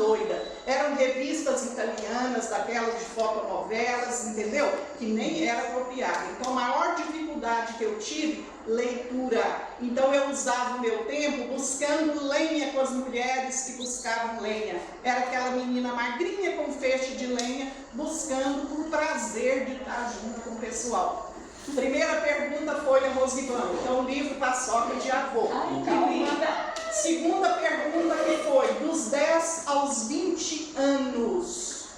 doida. Eram revistas italianas, daquelas de fotonovelas, entendeu? Que nem era apropriada. Então, a maior dificuldade que eu tive, leitura. Então, eu usava o meu tempo buscando lenha com as mulheres que buscavam lenha. Era aquela menina magrinha com feixe de lenha, buscando por prazer de estar junto com o pessoal. Primeira pergunta foi a Rosivana, então o livro Paçoca de Avô. Segunda pergunta que foi, dos 10 aos 20 anos.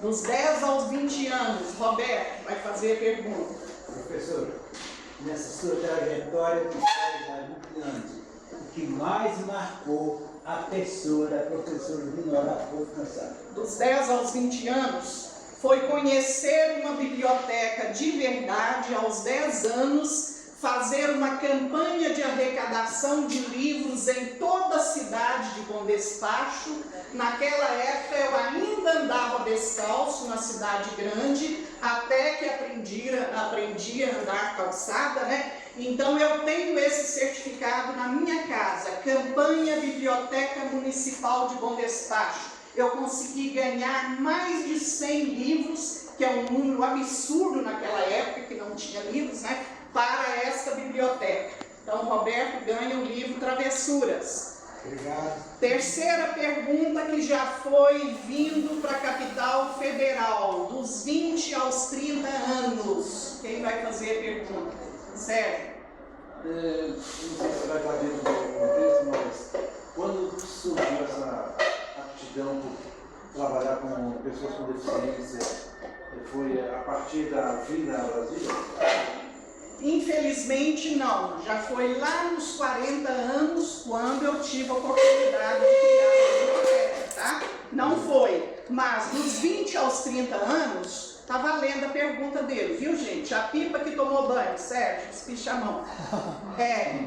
Dos 10 aos 20 anos, Roberto vai fazer a pergunta. Professor, nessa sua trajetória de 10 a 20 anos, o que mais marcou a pessoa da professora Dinora Gonçalves? Dos 10 aos 20 anos, foi conhecer uma biblioteca de verdade aos 10 anos, fazer uma campanha de arrecadação de livros em toda a cidade de Bom Despacho. Naquela época eu ainda andava descalço na cidade grande, até que aprendi a andar calçada, né? Então eu tenho esse certificado na minha casa, Campanha Biblioteca Municipal de Bom Despacho. Eu consegui ganhar mais de 100 livros, que é um número absurdo naquela época, que não tinha livros, né, para esta biblioteca. Então, Roberto ganha o livro Travessuras. Obrigado. Terceira pergunta que já foi vindo para a capital federal, dos 20 aos 30 anos. Quem vai fazer a pergunta? Sérgio. Não sei se você vai estar dentro do contexto, mas quando surgiu essa aptidão por trabalhar com pessoas com deficiência, foi a partir da vinda a Brasília? Infelizmente não, já foi lá nos 40 anos quando eu tive a oportunidade de criar a biblioteca, tá? Não foi, mas dos 20 aos 30 anos, tá valendo a pergunta dele, viu gente? A pipa que tomou banho, Sérgio, espicha a mão.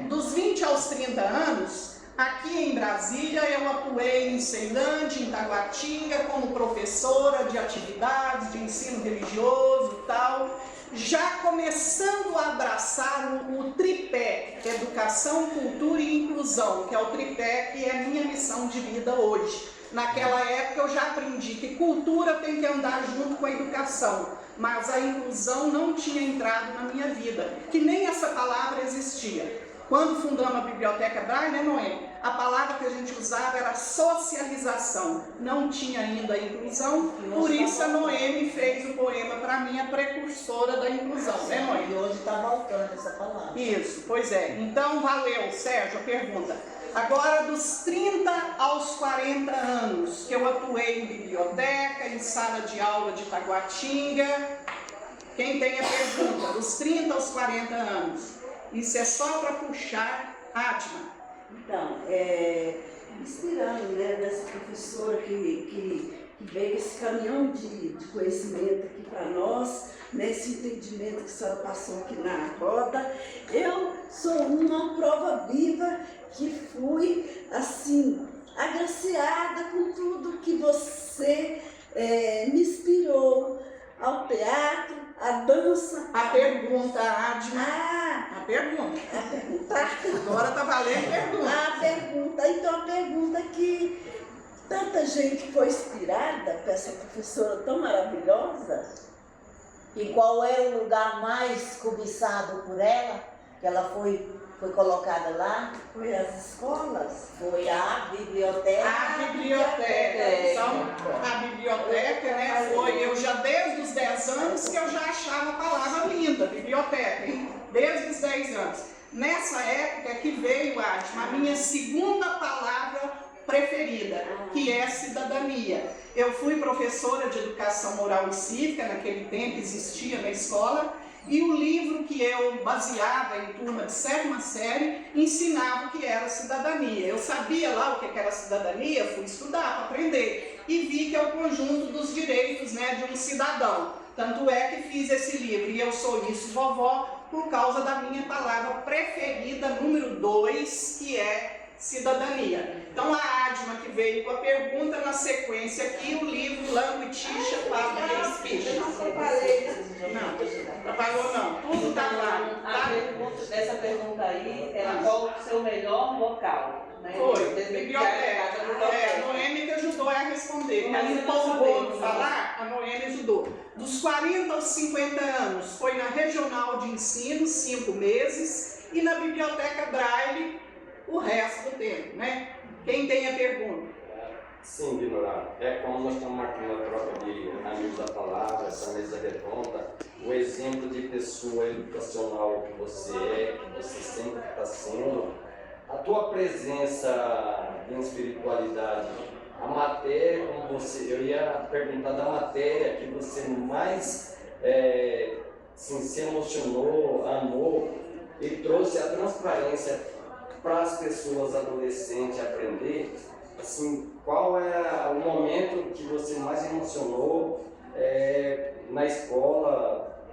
Dos 20 aos 30 anos, aqui em Brasília eu atuei em Ceilândia, em Taguatinga, como professora de atividades de ensino religioso e tal, já começando a abraçar o tripé, educação, cultura e inclusão, que é o tripé que é a minha missão de vida hoje. Naquela época eu já aprendi que cultura tem que andar junto com a educação, mas a inclusão não tinha entrado na minha vida, que nem essa palavra existia. Quando fundamos a Biblioteca Braille, né, Noemi? A palavra que a gente usava era socialização. Não tinha ainda a inclusão, por isso a Noemi fez o poema para mim, a precursora da inclusão, né, Noemi? E hoje está voltando essa palavra. Isso, pois é. Então, valeu, Sérgio, a pergunta. Agora, dos 30 aos 40 anos, que eu atuei em biblioteca, em sala de aula de Taguatinga. Quem tem a pergunta? Dos 30 aos 40 anos. Isso é só para puxar, Adma. Então, inspirando, né, dessa professora que veio esse caminhão de conhecimento aqui para nós, nesse entendimento que a senhora passou aqui na roda, eu sou uma prova viva que fui, assim, agraciada com tudo que você me inspirou, ao teatro, à dança. A pergunta, Adma. A pergunta. A pergunta. Agora tá valendo a pergunta. A pergunta. Então, a pergunta que tanta gente foi inspirada por essa professora tão maravilhosa. E qual era o lugar mais cobiçado por ela? Que ela foi colocada lá? Foi as escolas. Foi a biblioteca. A biblioteca. Então, a biblioteca, né, foi, eu já desde os 10 anos que eu já achava a palavra linda, biblioteca, hein? Desde os 10 anos. Nessa época que veio, Adma, a minha segunda palavra preferida, que é cidadania. Eu fui professora de educação moral e cívica, naquele tempo existia na escola, e o livro que eu baseava em turma de 7ª série ensinava o que era cidadania. Eu sabia lá o que era cidadania, fui estudar para aprender e vi que é o conjunto dos direitos, né, de um cidadão. Tanto é que fiz esse livro, e eu sou isso, vovó, por causa da minha palavra preferida, número 2, que é cidadania. Então a Adma que veio com a pergunta, na sequência aqui, o livro Languitixa, Pablo e Espicha. Não preparei. Não, trabalhou não, tudo tá lá. A pergunta dessa pergunta aí era qual o seu melhor local, né? Foi, biblioteca. A Noemi que ajudou a responder. Mas Ela eu não empolgou sabemos, no falar, a Noêmia ajudou. Dos 40 aos 50 anos, foi na Regional de Ensino, 5 meses, e na Biblioteca Braille, o resto do tempo, né? Quem tem a pergunta? Sim, Binora. Como nós estamos aqui na troca de amigos da palavra, essa mesa redonda, o exemplo de pessoa educacional que você é, que você sempre está sendo, a tua presença em espiritualidade, a matéria, como você, eu ia perguntar da matéria que você mais se emocionou, amou e trouxe a transparência para as pessoas adolescentes aprender. Assim, qual é o momento que você mais emocionou na escola,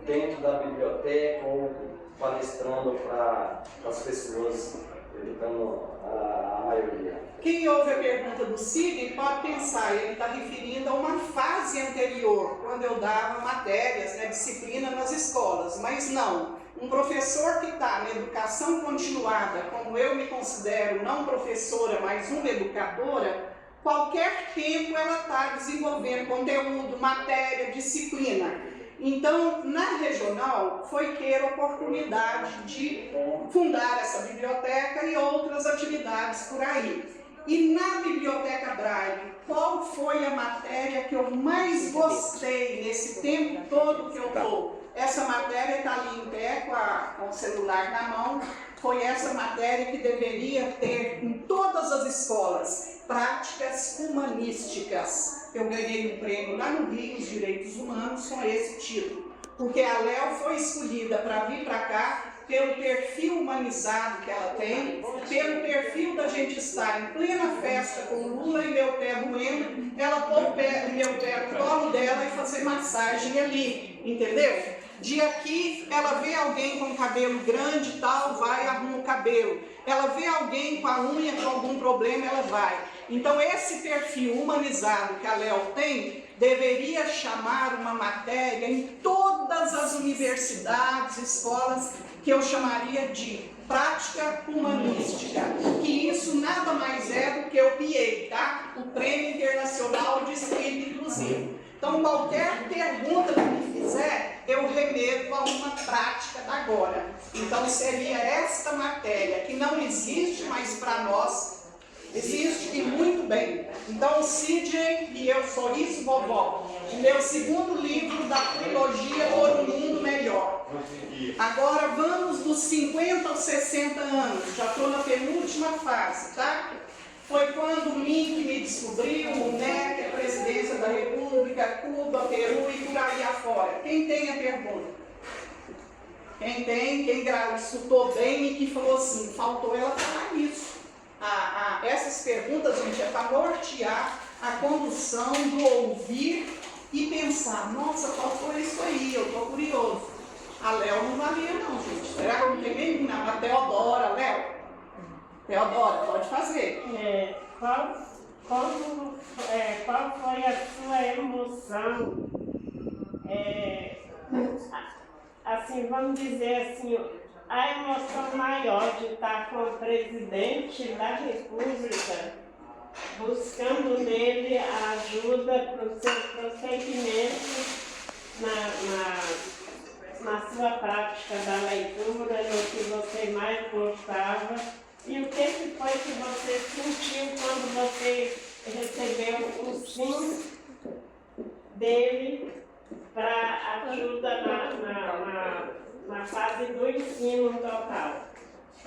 dentro da biblioteca ou palestrando para as pessoas, educando a maioria? Quem ouve a pergunta do Sidney pode pensar, ele está referindo a uma fase anterior, quando eu dava matérias, disciplina nas escolas, mas não. Um professor que está na educação continuada, como eu me considero não professora, mas uma educadora, qualquer tempo ela está desenvolvendo conteúdo, matéria, disciplina. Então, na regional, foi ter a oportunidade de fundar essa biblioteca e outras atividades por aí. E na Biblioteca Braille, qual foi a matéria que eu mais gostei nesse tempo todo que eu estou? Essa matéria está ali em pé com o celular na mão. Foi essa matéria que deveria ter em todas as escolas, práticas humanísticas. Eu ganhei um prêmio lá no Rio, os Direitos Humanos, com esse título. Porque a Léo foi escolhida para vir para cá pelo perfil humanizado que ela tem, pelo perfil da gente estar em plena festa com Lula e meu pé doendo, ela pôr meu pé no colo dela e fazer massagem ali, entendeu? De aqui, ela vê alguém com cabelo grande e tal, vai e arruma o cabelo. Ela vê alguém com a unha com algum problema, ela vai. Então, esse perfil humanizado que a Léo tem, deveria chamar uma matéria em todas as universidades, escolas, que eu chamaria de prática humanística. Que isso nada mais é do que o PIEI, tá? O Prêmio Internacional de Escrita Inclusiva. Então, qualquer pergunta que me fizer, eu remeto a uma prática da agora. Então, seria esta matéria, que não existe, mas para nós existe e muito bem. Então, o Sidney e eu sou isso, vovó. O meu segundo livro da trilogia Por um Mundo Melhor. Agora, vamos dos 50 aos 60 anos. Já estou na penúltima fase, tá? Foi quando o Mink me descobriu, o NEC, a Presidência da República, Cuba, Peru e por aí afora. Quem tem a pergunta? Quem tem, quem escutou bem e que falou assim, faltou ela falar isso. Essas perguntas, gente, é para nortear a condução do ouvir e pensar, nossa, faltou isso aí, eu estou curioso. A Léo não valia não, gente. Será que não tem nem não? A Teodora, Léo. Teodora, pode fazer. Qual foi a sua emoção? Assim, vamos dizer assim, a emoção maior de estar com o presidente da República, buscando nele a ajuda para o seu prosseguimento na sua prática da leitura, no que você mais gostava. E o que foi que você sentiu quando você recebeu o sim dele para ajuda na fase do ensino total?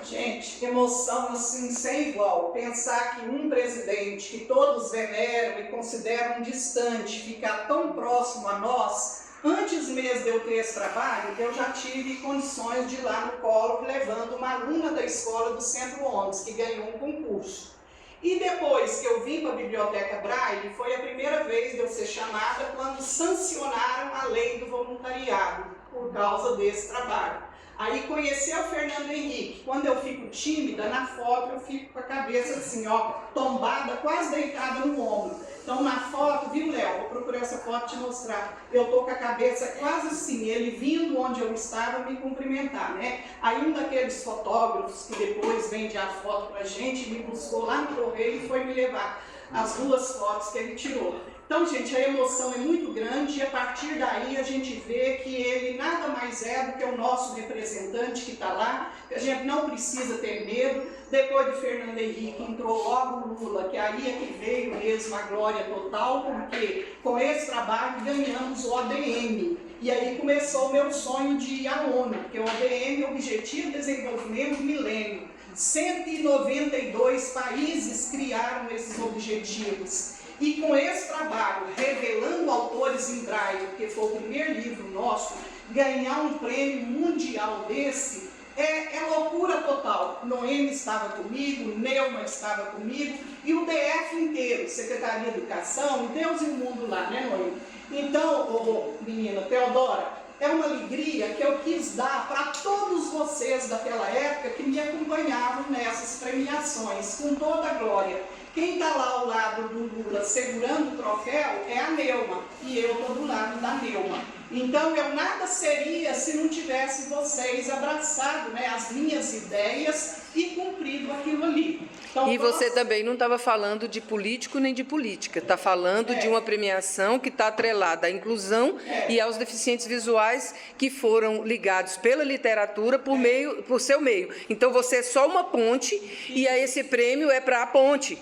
Gente, emoção assim sem igual. Pensar que um presidente que todos veneram e consideram distante, ficar tão próximo a nós. Antes mesmo de eu ter esse trabalho, eu já tive condições de ir lá no Collor levando uma aluna da escola do Centro ONGs, que ganhou um concurso. E depois que eu vim para a Biblioteca Braille, foi a primeira vez de eu ser chamada quando sancionaram a lei do voluntariado, por causa desse trabalho. Aí conhecer o Fernando Henrique, quando eu fico tímida, na foto eu fico com a cabeça assim, ó, tombada, quase deitada no ombro. Então na foto, viu, Léo? Vou procurar essa foto te mostrar. Eu tô com a cabeça quase assim, ele vindo onde eu estava me cumprimentar, né? Aí um daqueles fotógrafos que depois vende a foto pra gente, me buscou lá no correio e foi me levar. as duas fotos que ele tirou. Então, gente, a emoção é muito grande e a partir daí a gente vê que ele nada mais é do que o nosso representante que está lá, que a gente não precisa ter medo. Depois de Fernando Henrique entrou logo o Lula, que aí é que veio mesmo a glória total, porque com esse trabalho ganhamos o ODM. E aí começou o meu sonho de ir à ONU, porque o ODM é o Objetivo de Desenvolvimento do Milênio. 192 países criaram esses objetivos. E com esse trabalho, revelando autores em braille, porque foi o primeiro livro nosso, ganhar um prêmio mundial desse, é loucura total. Noemi estava comigo, Neuma estava comigo, e o DF inteiro, Secretaria de Educação, Deus e o mundo lá, né, Noemi? Então, menina Teodora, é uma alegria que eu quis dar para todos vocês daquela época que me acompanhavam nessas premiações, com toda a glória. Quem está lá ao lado do Lula segurando o troféu é a Neuma, e eu estou do lado da Neuma. Então eu nada seria se não tivesse vocês abraçado, né, as minhas ideias e cumprido aquilo ali. Então, e você também não estava falando de político nem de política, está falando de uma premiação que está atrelada à inclusão e aos deficientes visuais que foram ligados pela literatura por seu meio. Então você é só uma ponte e aí esse prêmio é para a ponte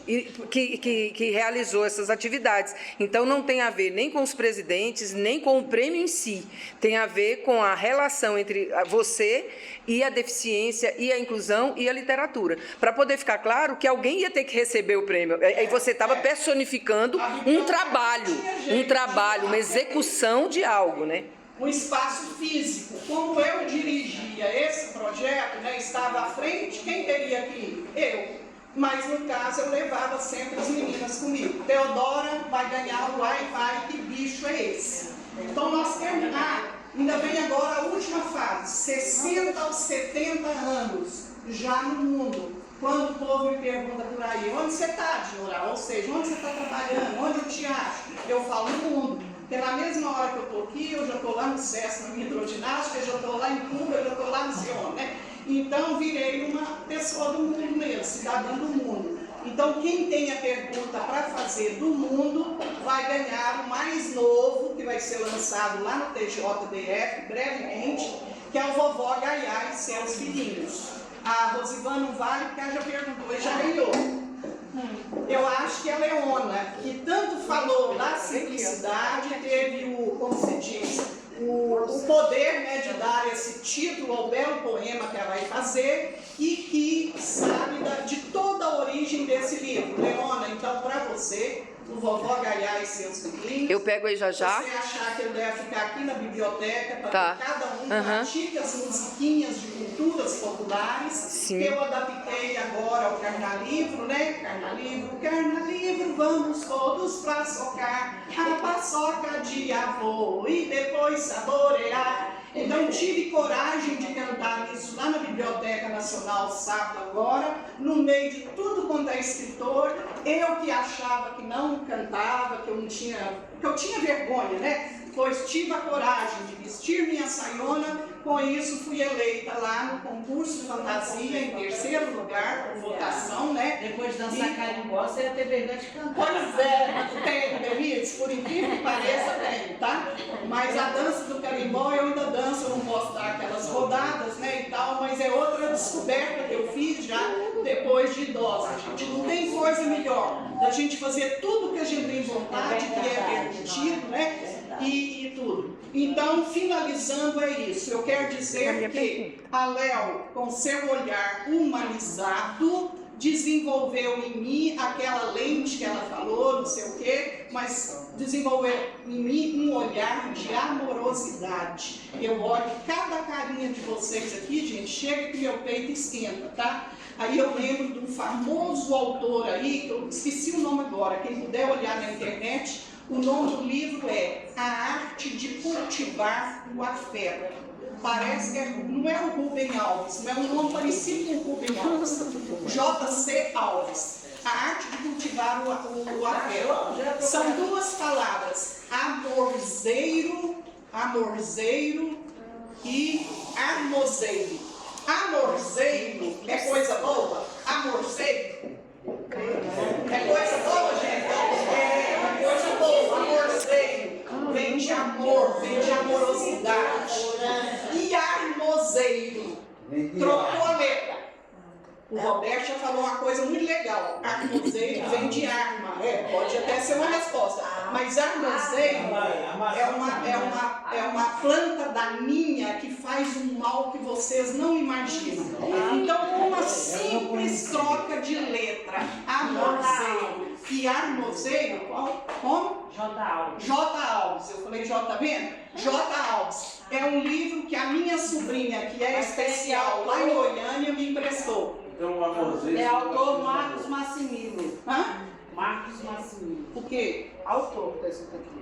que realizou essas atividades. Então não tem a ver nem com os presidentes, nem com o prêmio em si. Tem a ver com a relação entre você e a deficiência e a inclusão e a literatura. Para poder ficar claro que alguém ia ter que receber o prêmio. Aí você estava personificando um trabalho, uma execução de algo, né? Um espaço físico. Como eu dirigia esse projeto, né, estava à frente, quem teria que ir? Eu. Mas no caso eu levava sempre as meninas comigo. Teodora vai ganhar o Wi-Fi, que bicho é esse? Então nós terminamos, ainda vem agora a última fase, 60 aos 70 anos, já no mundo. Quando o povo me pergunta por aí, onde você está, Dioral? Ou seja, onde você está trabalhando, onde eu te acho? Eu falo no mundo. Porque na mesma hora que eu estou aqui, eu já estou lá no SESC, na minha hidroginástica, eu já estou lá em Cuba, eu já estou lá no Sion, né? Então virei uma pessoa do mundo mesmo, cidadã do mundo. Então quem tem a pergunta para fazer do mundo vai ganhar o mais novo, que vai ser lançado lá no TJDF brevemente, que é o Vovó Gaiá e seus filhinhos. A Rosivana Vale, que ela já perguntou e já ganhou. Eu acho que a Leona, que tanto falou da simplicidade, teve o, como se diz, o poder, né, de dar esse título ao belo poema que ela vai fazer e que sabe de toda a origem desse livro. Leona, então, para você, o Vovó Gaiá e seus filhinhos. Eu pego aí já já. Se você achar que ele deve ficar aqui na biblioteca, para que cada um pratique as musiquinhas de culturas populares. Sim. Que eu adaptei agora ao Carnalivro, né? Carnalivro, vamos todos pra socar a paçoca de avô e depois saborear. Então tive coragem de cantar isso lá na Biblioteca Nacional sábado agora, no meio de tudo quanto é escritor. Eu que achava que não cantava, que eu tinha vergonha, né? Pois tive a coragem de vestir minha saiona, com isso fui eleita lá no concurso de fantasia em 3º lugar, por votação, né? Depois de dançar carimbó, você ia ter vergonha de cantar. Pois é, tem, Denise, por incrível que pareça, tem, tá? Mas a dança do carimbó eu ainda danço, eu não posso dar aquelas rodadas, né, e tal, mas é outra descoberta que eu fiz já depois de idosa, gente. Não tem coisa melhor da gente fazer tudo que a gente tem vontade, que é permitido, né? E tudo. Então, finalizando, é isso. Eu quero dizer que a Léo, com seu olhar humanizado, desenvolveu em mim aquela lente que ela falou, não sei o quê, mas desenvolveu em mim um olhar de amorosidade. Eu olho cada carinha de vocês aqui, gente, chega que meu peito esquenta, tá? Aí eu lembro de um famoso autor aí, que eu esqueci o nome agora, quem puder olhar na internet, o nome do livro é A Arte de Cultivar o Afeto. Parece que não é o Rubem Alves, não é um nome parecido com o Rubem Alves. J.C. Alves. A Arte de Cultivar o Afeto. São duas palavras, amorzeiro e armozeiro. Amorzeiro é coisa boa, amorzeiro É coisa boa, gente? É coisa boa. Amorzeiro. Vem de amor, vem de amorosidade. E armozeiro. Trocou a letra. O Roberto já falou uma coisa muito legal. Armozeiro vem de arma. Pode até ser uma resposta. Mas armozeiro é uma planta daninha que faz um mal que vocês não imaginam. Então, uma simples troca de letra. Armozeiro e armozeiro, como? J. Alves. J. Alves. Eu falei J, tá vendo? J. Alves. É um livro que a minha sobrinha, que é especial lá em Goiânia, me emprestou. Então, o amorzeiro. É autor Marcos Massimino. Hã? Marcos Massimino. O quê? Autor, está escrito aqui.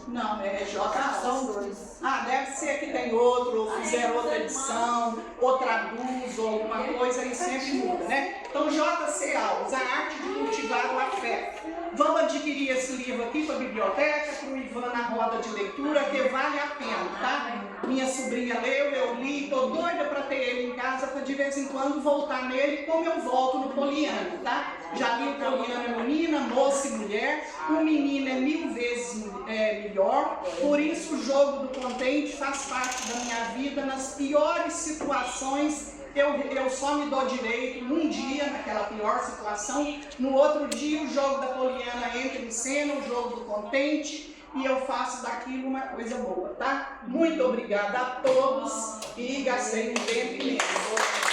Não, é J. Alves. São dois. Deve ser que tem outro, ou fizeram outra edição, ou traduz, ou alguma coisa, aí sempre muda, né? Então, J.C. Alves, A Arte de Cultivar o Afeto. Vamos adquirir esse livro aqui para a biblioteca, para o Ivan na roda de leitura, que vale a pena, tá? Minha sobrinha leu, eu li, tô doida para ter ele em casa, para de vez em quando voltar nele, como eu volto no Poliana, tá? Já li o Poliana menina, moça e mulher, o menino é 1000 vezes melhor, por isso o jogo do contente faz parte da minha vida. Nas piores situações, eu só me dou direito num dia, naquela pior situação, no outro dia o jogo da Poliana entra em cena, o jogo do contente, e eu faço daquilo uma coisa boa, tá? Muito obrigada a todos e gastei um tempo imenso.